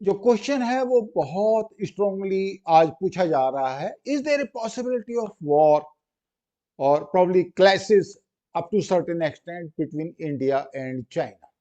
जो क्वेश्चन है वो बहुत स्ट्रांगली आज पूछा जा रहा है, is there a possibility of war और probably clashes up to certain extent between India and China.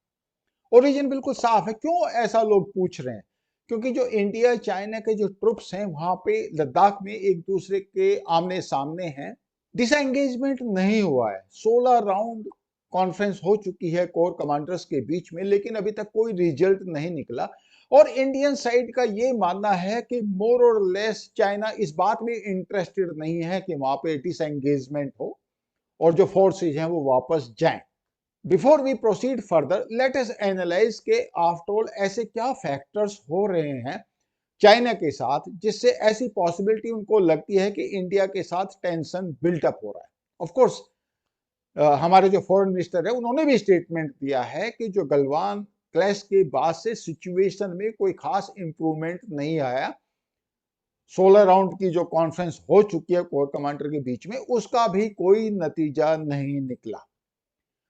Origin बिल्कुल साफ है। क्यों ऐसा लोग पूछ रहे हैं? क्योंकि जो इंडिया चाइना के जो ट्रुप्स हैं वहां पे लद्दाख में एक दूसरे के आमने सामने हैं। डिसएंगेजमेंट नहीं हुआ है। 16 राउंड कॉन्फ्रेंस हो चुकी है कोर कमांडर्स के बीच में, लेकिन अभी तक कोई रिजल्ट नहीं निकला। और इंडियन साइड का ये मानना है कि मोर और लेस चाइना इस बात में इंटरेस्टेड नहीं है कि वहां पे डिसएंगेजमेंट हो और जो फोर्सेज हैं वो वापस जाएं। Before we proceed further, let us analyse के आफ्टर ऑल ऐसे क्या फैक्टर्स हो रहे हैं चाइना के साथ जिससे ऐसी पॉसिबिलिटी उनको लगती है कि इंडिया के साथ टेंशन बिल्टअप हो रहा है। ऑफ कोर्स हमारे जो फॉरेन मिनिस्टर है उन्होंने भी स्टेटमेंट दिया है कि जो गलवान क्लैश के बाद से सिचुएशन में कोई खास इंप्रूवमेंट नहीं आया। 16 राउंड की जो कॉन्फ्रेंस हो चुकी है कोर कमांडर के बीच में, उसका भी कोई नतीजा नहीं निकला।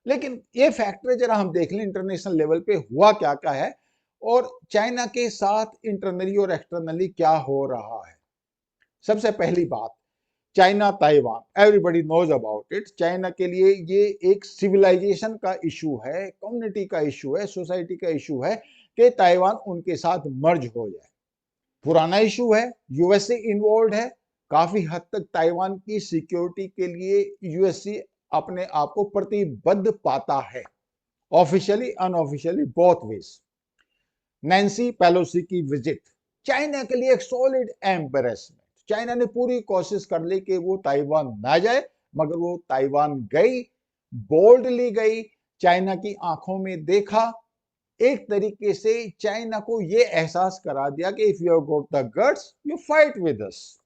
लेकिन ये फैक्टर जरा हम देख लें इंटरनेशनल लेवल पे हुआ क्या क्या है और चाइना के साथ इंटरनली और एक्सटर्नली क्या हो रहा है। सबसे पहली बात, China Taiwan, everybody knows about it. China के लिए ये एक सिविलाइजेशन का इशू है, कम्युनिटी का इशू है, सोसाइटी का इशू है कि ताइवान उनके साथ मर्ज हो जाए। पुराना इशू है, यूएसए इन्वॉल्व है। काफी हद तक ताइवान की सिक्योरिटी के लिए यूएसए अपने आप को प्रतिबद्ध पाता है, officially unofficially both ways. Nancy Pelosi की विजिट चाइना के लिए एक सॉलिड एम्बेरसमेंट। चाइना ने पूरी कोशिश कर ली कि वो ताइवान ना जाए, मगर वो ताइवान गई, बोल्डली गई, चाइना की आंखों में देखा। एक तरीके से चाइना को ये एहसास करा दिया कि if you got the guts you fight with us.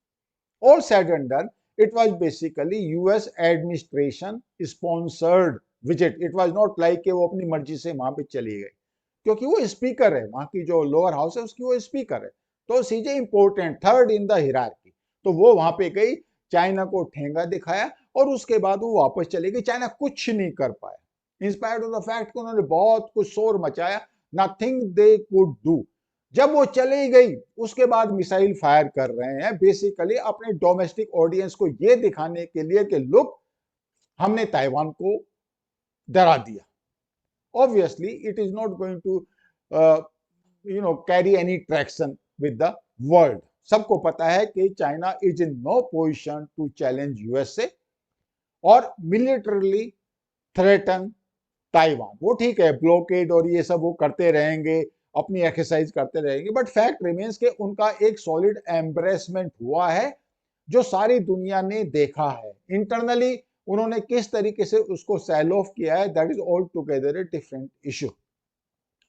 All said and done, it was basically US administration sponsored visit. It was not like कि वो अपनी मर्जी से वहां पे चली गई, क्योंकि वो स्पीकर है वहां की, जो लोअर हाउस है उसकी वो स्पीकर है, तो CJ important, third in the hierarchy. तो वो वहां पे गई, चाइना को ठेंगा दिखाया और उसके बाद वो वापस चली गई। चाइना कुछ नहीं कर पाया इंस्पायर्ड ऑफ द फैक्ट कि उन्होंने बहुत कुछ शोर मचाया। Nothing they could do. जब वो चली गई उसके बाद मिसाइल फायर कर रहे हैं, बेसिकली अपने डोमेस्टिक ऑडियंस को ये दिखाने के लिए कि लुक, हमने ताइवान को डरा दिया। Obviously it is not going to carry any traction with the world. सबको पता है कि China is in no position to challenge USA और मिलिटरली थ्रेटन ताइवान। वो ठीक है, ब्लॉकेड और ये सब वो करते रहेंगे, अपनी एक्सरसाइज करते रहेंगे, बट फैक्ट रिमेन्स के उनका एक सॉलिड एम्ब्रेसमेंट हुआ है जो सारी दुनिया ने देखा है। इंटरनली उन्होंने किस तरीके से उसको सेल ऑफ किया है, that is all together a different issue.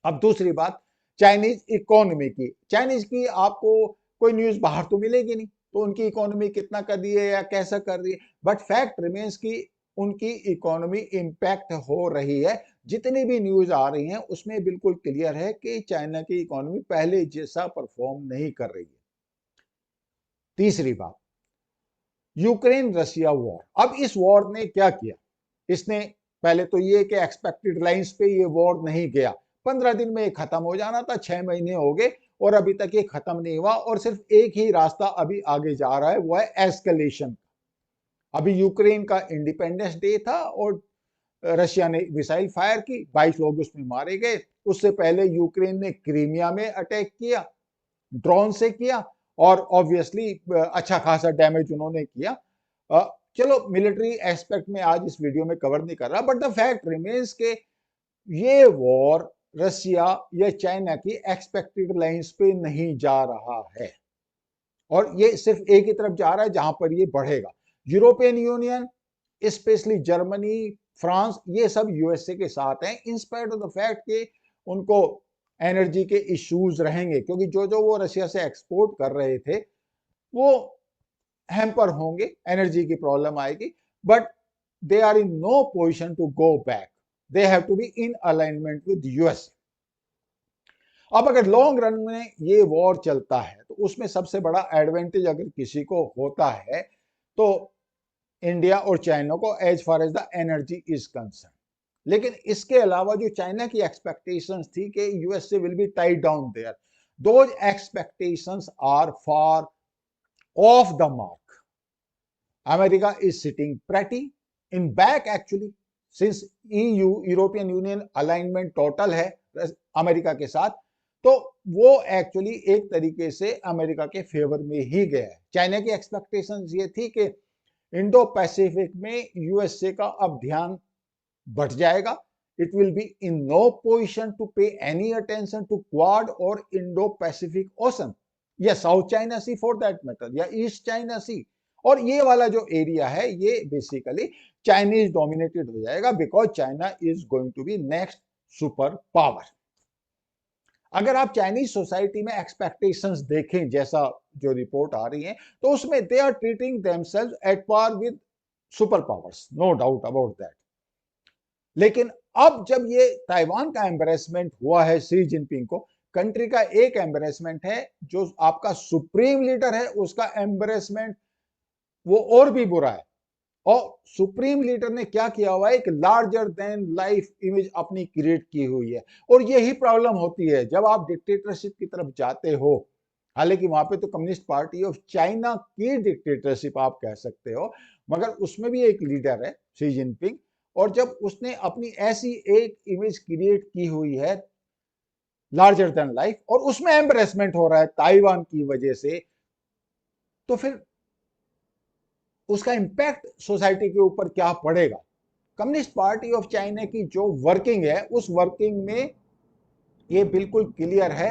अब दूसरी बात, चाइनीज इकोनॉमी की। चाइनीज की आपको कोई न्यूज बाहर तो मिलेगी नहीं, तो उनकी इकोनॉमी कितना कर रही है या कैसा कर रही है, बट फैक्ट रिमेन्स की उनकी इकोनॉमी इंपैक्ट हो रही है। जितनी भी न्यूज आ रही हैं उसमें बिल्कुल क्लियर है कि चाइना की इकोनॉमी पहले जैसा परफॉर्म नहीं कर रही है। तीसरी बात, यूक्रेन रशिया वॉर। अब इस वॉर ने क्या किया? इसने पहले तो ये कि एक्सपेक्टेड लाइंस पे ये वॉर नहीं गया। 15 दिन में ये खत्म हो जाना था, 6 महीने हो गए और अभी तक ये खत्म नहीं हुआ। और सिर्फ एक ही रास्ता अभी आगे जा रहा है, वो है एस्केलेशन। अभी यूक्रेन का इंडिपेंडेंस डे था और रशिया ने मिसाइल फायर की, 22 लोग उसमें मारे गए। उससे पहले यूक्रेन ने क्रीमिया में अटैक किया, ड्रोन से किया, और ऑब्वियसली अच्छा खासा डैमेज उन्होंने किया। चलो मिलिट्री एस्पेक्ट में आज इस वीडियो में कवर नहीं कर रहा, बट द फैक्ट रिमेन्स के ये वॉर रशिया या चाइना की एक्सपेक्टेड लाइंस पे नहीं जा रहा है और ये सिर्फ एक ही तरफ जा रहा है जहां पर ये बढ़ेगा। European union, specially Germany, France, ये सब यूएसए के साथ हैं, इंस्पायर्ड ऑफ द फैक्ट कि उनको एनर्जी के इश्यूज रहेंगे, क्योंकि जो जो वो रशिया से एक्सपोर्ट कर रहे थे वो हैम्पर होंगे, एनर्जी की प्रॉब्लम आएगी, but they are in no position to go back. They have to be in alignment with US. अब अगर लॉन्ग रन में ये वॉर चलता है तो उसमें सबसे बड़ा एडवांटेज अगर किसी को होता है तो इंडिया और चाइना को, as far as the energy is concern. लेकिन इसके अलावा जो चाइना की एक्सपेक्टेशंस थी कि USA will be tied down there, those expectations are far off the mark. America is sitting pretty in back actually, since EU European union alignment total है America के साथ, तो वो एक्चुअली एक तरीके से अमेरिका के फेवर में ही गया है। चाइना की एक्सपेक्टेशंस ये थी कि इंडो पैसिफिक में यूएसए का अब ध्यान बढ़ जाएगा। It will be in no position to pay any attention to Quad or Indo-Pacific Ocean, या South China Sea for that matter, या East China Sea। और ये वाला जो एरिया है ये बेसिकली चाइनीज डोमिनेटेड हो जाएगा, because China is going to be next super power. अगर आप चाइनीज सोसाइटी में एक्सपेक्टेशंस देखें जैसा जो रिपोर्ट आ रही है, तो उसमें they are treating themselves at par with super powers, no doubt about that. लेकिन अब जब ये ताइवान का एम्बेरसमेंट हुआ है शी जिनपिंग को, कंट्री का एक एम्बेरसमेंट है, जो आपका सुप्रीम लीडर है उसका एम्बेरसमेंट वो और भी बुरा है। और सुप्रीम लीडर ने क्या किया हुआ है, एक लार्जर देन लाइफ इमेज अपनी क्रिएट की हुई है। और यही प्रॉब्लम होती है जब आप डिक्टेटरशिप की तरफ जाते हो। हालांकि वहां पे तो कम्युनिस्ट पार्टी ऑफ चाइना की डिक्टेटरशिप आप कह सकते हो, मगर उसमें भी एक लीडर है शी जिनपिंग। और जब उसने अपनी ऐसी एक इमेज क्रिएट की हुई है लार्जर देन लाइफ, और उसमें एम्बेरसमेंट हो रहा है ताइवान की वजह से, तो फिर उसका इंपैक्ट सोसाइटी के ऊपर क्या पड़ेगा। कम्युनिस्ट पार्टी ऑफ चाइना की जो वर्किंग है, उस वर्किंग में ये बिल्कुल क्लियर है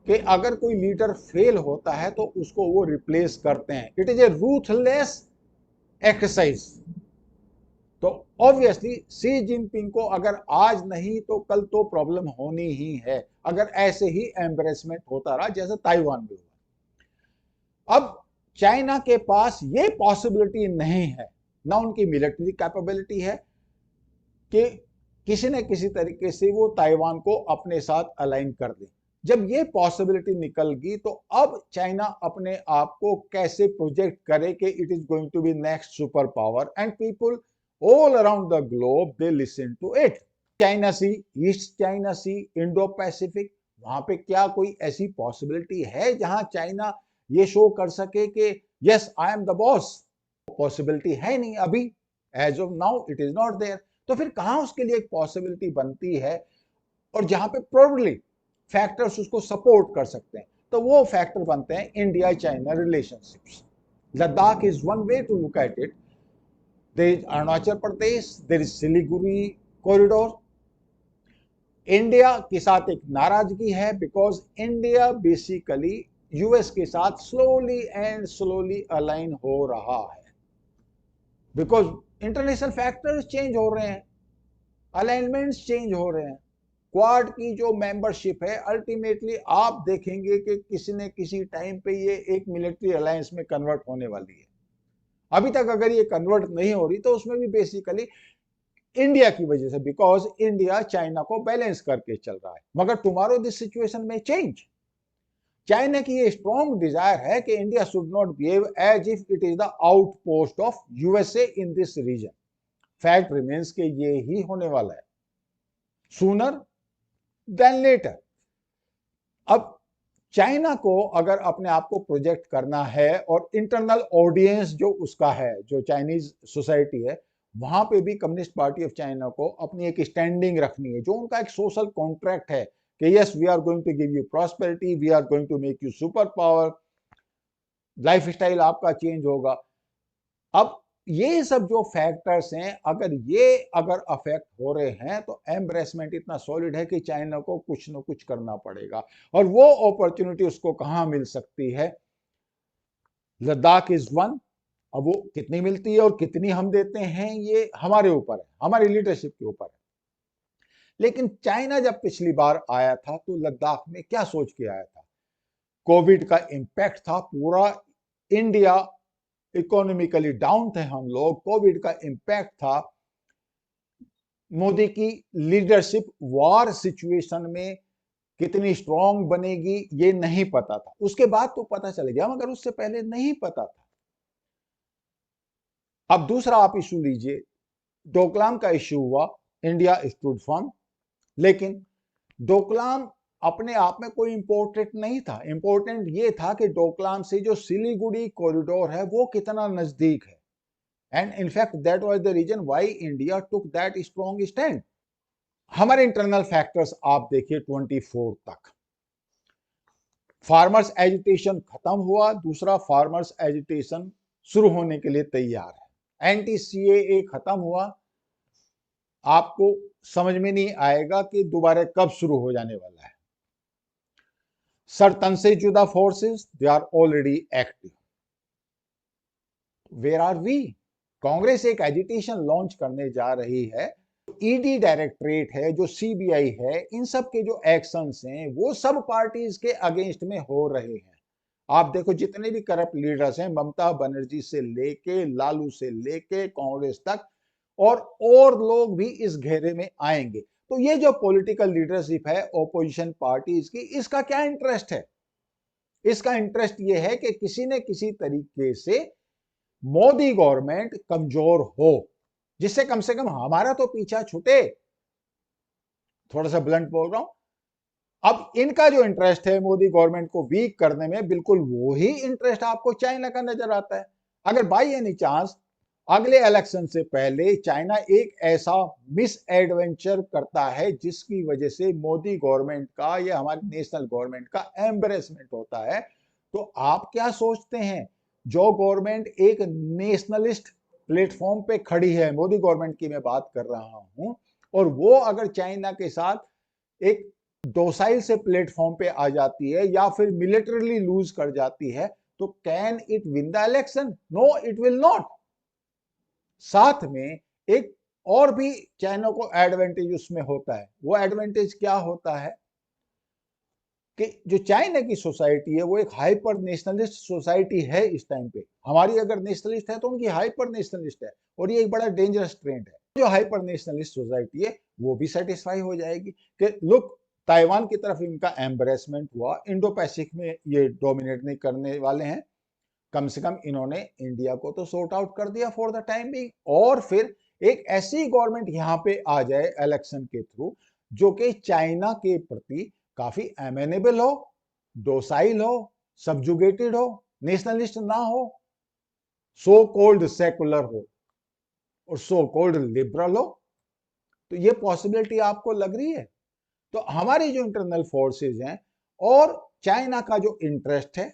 कि अगर कोई लीडर फेल होता है तो उसको वो रिप्लेस करते हैं। It is a ruthless exercise. तो ऑब्वियसली शी जिनपिंग को अगर आज नहीं तो कल तो प्रॉब्लम होनी ही है, अगर ऐसे ही एम्बेरसमेंट होता रहा जैसे ताइवान में हुआ। अब चाइना के पास ये पॉसिबिलिटी नहीं है, ना उनकी मिलिट्री कैपेबिलिटी है कि किसी न किसी तरीके से वो ताइवान को अपने साथ अलाइन कर दे। जब ये पॉसिबिलिटी निकल गई तो अब चाइना अपने आप को कैसे प्रोजेक्ट करे कि it is going to be next super power, and people all around the globe they listen to it. China sea, east China sea, Indo Pacific, वहां पे क्या कोई ऐसी पॉसिबिलिटी है जहां चाइना ये शो कर सके कि yes I am the boss? Possibility है नहीं अभी, as of now it is not there. तो फिर कहां उसके लिए एक पॉसिबिलिटी बनती है, और जहां पे प्रोबेबली फैक्टर्स उसको सपोर्ट कर सकते हैं, तो वो फैक्टर बनते हैं India China relationships. Ladakh is one way to look at it. There is Arunachal Pradesh, there is Siliguri corridor. India के साथ एक नाराजगी है, बिकॉज इंडिया बेसिकली यूएस के साथ स्लोली एंड स्लोली अलाइन हो रहा है, बिकॉज इंटरनेशनल फैक्टर्स चेंज हो रहे हैं, अलाइनमेंट्स चेंज हो रहे हैं। क्वाड की जो मेंबरशिप है, अल्टीमेटली आप देखेंगे कि किसी न किसी टाइम पे ये एक मिलिट्री अलायंस में कन्वर्ट होने वाली है। अभी तक अगर ये कन्वर्ट नहीं हो रही तो उसमें भी बेसिकली इंडिया की वजह से, बिकॉज इंडिया चाइना को बैलेंस करके चल रहा है। मगर टुमारो दिस सिचुएशन में चेंज। चाइना की ये स्ट्रॉन्ग डिजायर है कि India should not behave as if it is the outpost of USA in this region. Fact remains के ये ही होने वाला है, सूनर देन लेटर। अब चाइना को अगर अपने आप को प्रोजेक्ट करना है, और इंटरनल ऑडियंस जो उसका है, जो चाइनीज सोसाइटी है, वहां पे भी कम्युनिस्ट पार्टी ऑफ चाइना को अपनी एक स्टैंडिंग रखनी है, जो उनका एक सोशल कॉन्ट्रैक्ट है कि yes we are going to give you prosperity, we are going to make you super power, life style आपका चेंज होगा। अब ये सब जो फैक्टर्स हैं, अगर अफेक्ट हो रहे हैं, तो एम्ब्रेसमेंट इतना सॉलिड है कि चाइना को कुछ न कुछ करना पड़ेगा। और वो अपॉर्चुनिटी उसको कहां मिल सकती है? Ladakh is one. अब वो कितनी मिलती है और कितनी हम देते हैं, ये हमारे ऊपर है, हमारी लीडरशिप के ऊपर है। लेकिन चाइना जब पिछली बार आया था तो लद्दाख में क्या सोच के आया था? कोविड का इंपैक्ट था, पूरा इंडिया इकोनॉमिकली डाउन थे हम लोग, कोविड का इंपैक्ट था, मोदी की लीडरशिप वॉर सिचुएशन में कितनी स्ट्रांग बनेगी ये नहीं पता था। उसके बाद तो पता चल गया, मगर उससे पहले नहीं पता था। अब दूसरा आप इशू लीजिए, डोकलाम का इशू हुआ, इंडिया स्टूड फर्म, लेकिन डोकलाम अपने आप में कोई इंपॉर्टेंट नहीं था। इंपॉर्टेंट ये था कि डोकलाम से जो सिलीगुड़ी कॉरिडोर है वो कितना नजदीक है। And in fact that was the reason why India took that strong stand. हमारे इंटरनल फैक्टर्स आप देखिए 24 तक। फार्मर्स एजिटेशन खत्म हुआ, दूसरा फार्मर्स एजिटेशन शुरू होने के लिए तैयार है। एंटी सीएए खत्म हुआ, आपको समझ में नहीं आएगा कि दोबारा कब शुरू हो जाने वाला है। certain से जुदा forces they are already active. Where are we? Congress एक एजिटेशन लॉन्च करने जा रही है। ईडी डायरेक्टरेट है, जो सीबीआई है, इन सब के जो एक्शंस हैं वो सब पार्टीज के अगेंस्ट में हो रहे हैं। आप देखो जितने भी करप्ट लीडर्स हैं, ममता बनर्जी से लेके लालू से लेके कांग्रेस तक, और लोग भी इस घेरे में आएंगे। तो ये जो पॉलिटिकल लीडरशिप है ओपोजिशन पार्टीज की, इसका क्या इंटरेस्ट है? इसका इंटरेस्ट ये है कि किसी न किसी तरीके से मोदी गवर्नमेंट कमजोर हो, जिससे कम से कम हमारा तो पीछा छूटे। थोड़ा सा ब्लंट बोल रहा हूं। अब इनका जो इंटरेस्ट है मोदी गवर्नमेंट को वीक करने में, बिल्कुल वो ही इंटरेस्ट आपको चाइना का नजर आता है। अगर बाई एनी चांस अगले इलेक्शन से पहले चाइना एक ऐसा मिस एडवेंचर करता है जिसकी वजह से मोदी गवर्नमेंट का या हमारी नेशनल गवर्नमेंट का एम्बेरसमेंट होता है, तो आप क्या सोचते हैं? जो गवर्नमेंट एक नेशनलिस्ट प्लेटफॉर्म पे खड़ी है, मोदी गवर्नमेंट की मैं बात कर रहा हूं, और वो अगर चाइना के साथ एक डोसाइल से प्लेटफॉर्म पे आ जाती है या फिर मिलिटरीली लूज कर जाती है, तो can it win the election? No, it will not. साथ में एक और भी चाइना को एडवांटेज उसमें होता है। वो एडवांटेज क्या होता है कि जो चाइना की सोसाइटी है वो एक हाइपर नेशनलिस्ट सोसाइटी है इस टाइम पे। हमारी अगर नेशनलिस्ट है तो उनकी हाइपर नेशनलिस्ट है, और ये एक बड़ा डेंजरस ट्रेंड है। जो हाइपर नेशनलिस्ट सोसाइटी है वो भी सेटिस्फाई हो जाएगी कि लुक, ताइवान की तरफ इनका एम्बरेसमेंट हुआ, इंडो पैसिफिक में ये डोमिनेट नहीं करने वाले हैं, कम से कम इन्होंने इंडिया को तो सॉर्ट आउट कर दिया फॉर द टाइम बिंग। और फिर एक ऐसी गवर्नमेंट यहां पे आ जाए इलेक्शन के थ्रू जो कि चाइना के प्रति काफी एमेनेबल हो, डोसाइल हो, सबजुगेटेड हो, नेशनलिस्ट ना हो, सो कॉल्ड सेकुलर हो और सो कॉल्ड लिबरल हो। तो ये पॉसिबिलिटी आपको लग रही है? तो हमारी जो इंटरनल फोर्सेस हैं और चाइना का जो इंटरेस्ट है,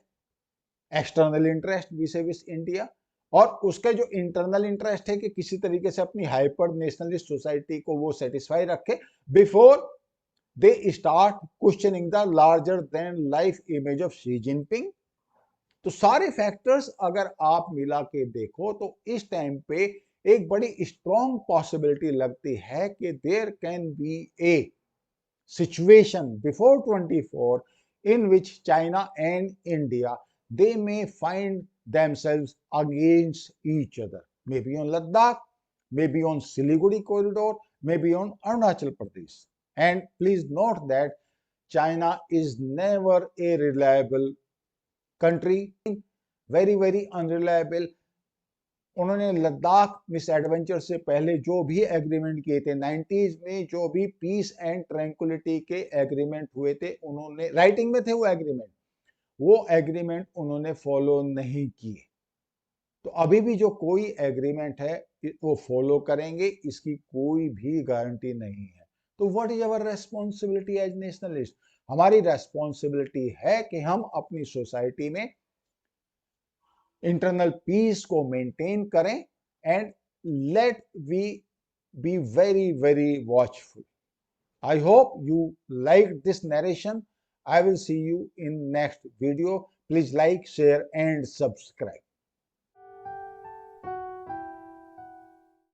एक्सटर्नल इंटरेस्ट विसेविस इंडिया, और उसका जो इंटरनल इंटरेस्ट है कि किसी तरीके से अपनी हाइपर नेशनलिस्ट सोसाइटी को वो सेटिस्फाई रखे before they start questioning the larger than life image of Xi Jinping. तो सारे फैक्टर्स अगर आप मिला के देखो तो इस टाइम पे एक बड़ी स्ट्रॉन्ग पॉसिबिलिटी लगती है कि there can be a situation before 24 in which China and India, they may find themselves against each other, maybe on Ladakh, maybe on Siliguri corridor, maybe on Arunachal Pradesh. And please note that China is never a reliable country, very unreliable. उन्होंने Ladakh miss adventure से पहले जो भी agreement किए थे 90s में, जो भी पीस एंड ट्रैंक्विलिटी के एग्रीमेंट हुए थे, उन्होंने राइटिंग में थे वो एग्रीमेंट उन्होंने फॉलो नहीं किए। तो अभी भी जो कोई एग्रीमेंट है वो फॉलो करेंगे, इसकी कोई भी गारंटी नहीं है। तो what is our responsibility as nationalist? हमारी रेस्पॉन्सिबिलिटी है कि हम अपनी सोसाइटी में इंटरनल पीस को मेंटेन करें and let we be very watchful. I hope you liked this narration. I will see you in next video. Please like, share and subscribe.